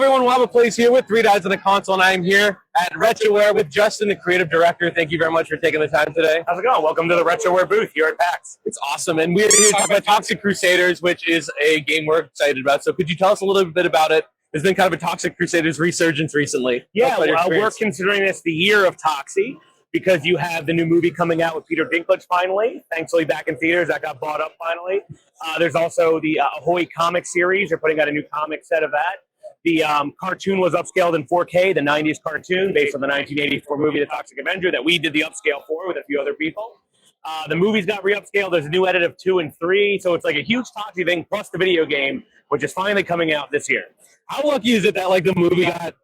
everyone, Waba Plays here with 3 Guys on the Console, and I am here at RetroWare with Justin, the creative director. Thank you very much for taking the time today. How's it going? Welcome to the RetroWare booth here at PAX. It's awesome, and we're here to talk about Toxic Crusaders, which is a game we're excited about. So could you tell us a little bit about it? There's been kind of a Toxic Crusaders resurgence recently. Yeah, we're considering this the year of Toxie because you have the new movie coming out with Peter Dinklage finally, thankfully back in theaters. That got bought up finally. There's also the Ahoy comic series. They're putting out a new comic set of that. The cartoon was upscaled in 4K, the 90s cartoon based on the 1984 movie The Toxic Avenger that we did the upscale for with a few other people. The movies got re-upscaled. There's a new edit of 2 and 3, so it's like a huge Toxie thing plus the video game, which is finally coming out this year. How lucky is it that the movie got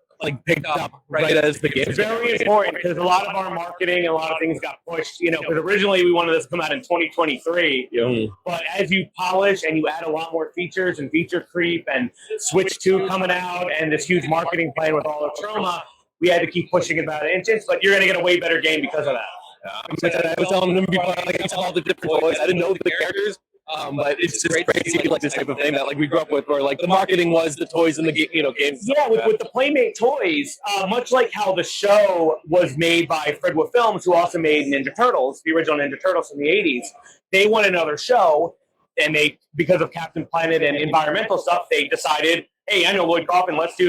picked up right as the game? It's very important because a lot of our marketing and a lot of things got pushed, because originally we wanted this to come out in 2023, but as you polish and you add a lot more features and feature creep and Switch 2 coming out and this huge marketing plan with all of Troma, we had to keep pushing it about inches, but you're going to get a way better game because of that. I was telling them before, I saw all the different toys. I didn't know the characters. But it's just crazy, this type of thing that we grew up with, where the marketing was the toys and the games. Yeah, with the Playmate toys, much like how the show was made by Fredwood Films, who also made Ninja Turtles, the original Ninja Turtles from the 80s. They wanted another show, and because of Captain Planet and environmental stuff, they decided, hey, I know Lloyd Kaufman, let's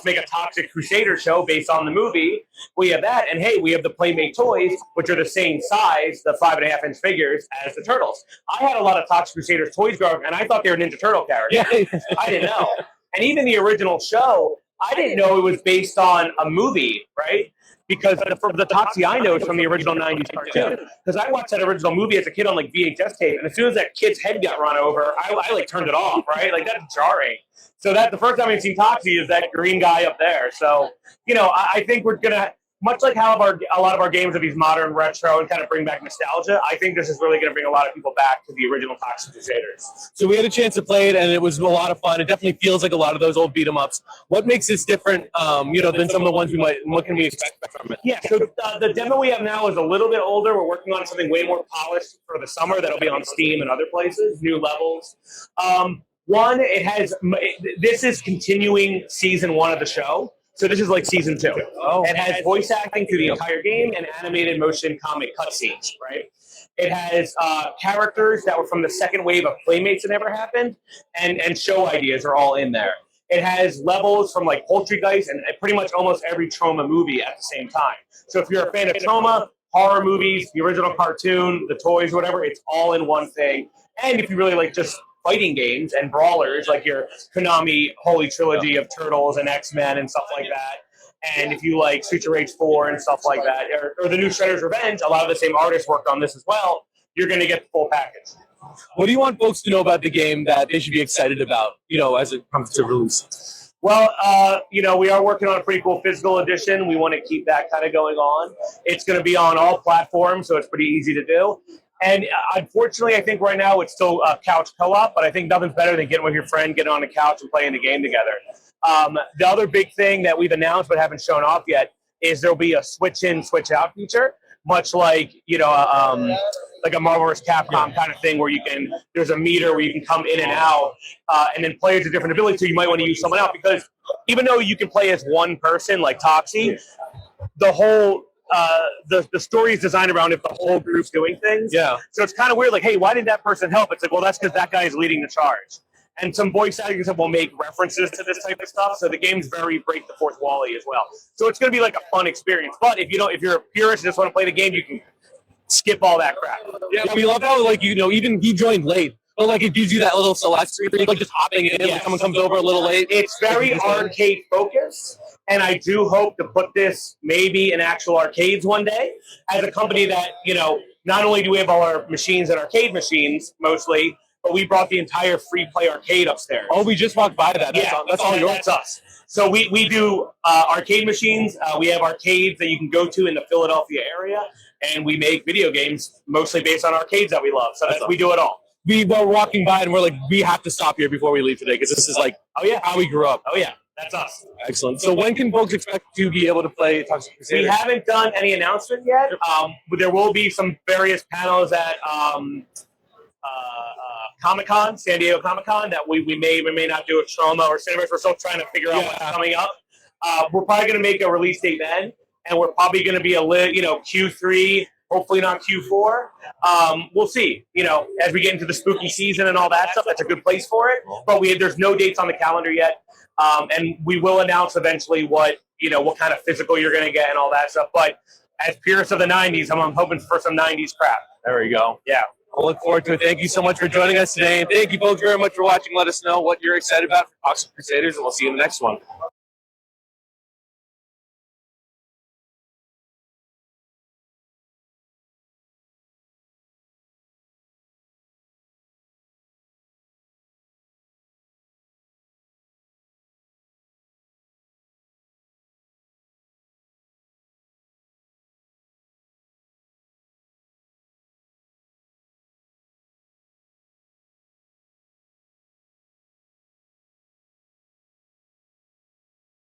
make a Toxic Crusader show based on the movie. We have that, and hey, we have the Playmate toys, which are the same size, the 5.5-inch figures, as the Turtles. I had a lot of Toxic Crusaders toys growing up, and I thought they were Ninja Turtle characters. Yeah. I didn't know. And even the original show, I didn't know it was based on a movie, right? Because the Toxie I know is from the original 90s cartoon. Because I watched that original movie as a kid on VHS tape, and as soon as that kid's head got run over, I turned it off, right? That's jarring. So the first time I've seen Toxie is that green guy up there. So, I think we're going to, much like how a lot of our games are these modern retro and kind of bring back nostalgia, I think this is really going to bring a lot of people back to the original Toxic Crusaders. So we had a chance to play it, and it was a lot of fun. It definitely feels like a lot of those old beat-em-ups. What makes this different, than some of the ones what can we expect from it? Yeah, so the demo we have now is a little bit older. We're working on something way more polished for the summer that'll be on Steam and other places, new levels. This is continuing season 1 of the show. So this is like season 2. Oh, it has voice acting through the entire game and animated motion comic cutscenes, right? It has characters that were from the second wave of Playmates that never happened, and show ideas are all in there. It has levels from Poultrygeist and pretty much almost every Troma movie at the same time. So if you're a fan of Troma, horror movies, the original cartoon, the toys, whatever, it's all in one thing. And if you really like just fighting games and brawlers, like your Konami Holy Trilogy of Turtles and X-Men and stuff like that, and if you like Streets of Rage 4 and stuff like that, or the new Shredder's Revenge, a lot of the same artists worked on this as well, you're going to get the full package. What do you want folks to know about the game that they should be excited about, as it comes to release? Well, we are working on a pretty cool physical edition. We want to keep that kind of going on. It's going to be on all platforms, so it's pretty easy to do. And unfortunately, I think right now it's still couch co-op, but I think nothing's better than getting with your friend, getting on the couch and playing the game together. The other big thing that we've announced but haven't shown off yet is there'll be a switch-in, switch-out feature, much like, like a Marvel vs. Capcom kind of thing where there's a meter where you can come in and out, and then players with different abilities, so you might want to use someone else, because even though you can play as one person like Toxie, the whole the story is designed around if the whole group's doing things. Yeah. So it's kind of weird, hey, why didn't that person help? It's well, that's because that guy is leading the charge. And some voice actors will make references to this type of stuff. So the game's very break the fourth wall-y as well. So it's going to be a fun experience. But if you're a purist and just want to play the game, you can skip all that crap. Yeah, we love how even he joined late. But it gives you that little celestial thing, just hopping in when someone comes over a little late. It's very arcade focused, and I do hope to put this maybe in actual arcades one day. As a company that, not only do we have all our machines and arcade machines mostly, but we brought the entire free play arcade upstairs. Oh, we just walked by that. That's all yours. That's us. So we do arcade machines. We have arcades that you can go to in the Philadelphia area, and we make video games mostly based on arcades that we love. So we do it all. We were walking by and we're we have to stop here before we leave today because this is how we grew up. Oh yeah, that's us. Excellent. So when can folks expect to be able to play Toxic Crusaders? We haven't done any announcement yet. There will be some various panels at Comic-Con, San Diego Comic-Con, that we may or may not do a Troma or Cineverse. We're still trying to figure out what's coming up. We're probably going to make a release date then, and we're probably going to be Q3, hopefully not Q4. We'll see. As we get into the spooky season and all that stuff, that's a good place for it. But there's no dates on the calendar yet, and we will announce eventually what kind of physical you're going to get and all that stuff. But as purists of the '90s, I'm hoping for some '90s crap. There we go. Yeah. I'll look forward to it. Thank you so much for joining us today. And thank you folks very much for watching. Let us know what you're excited about for Toxic Crusaders, and we'll see you in the next one.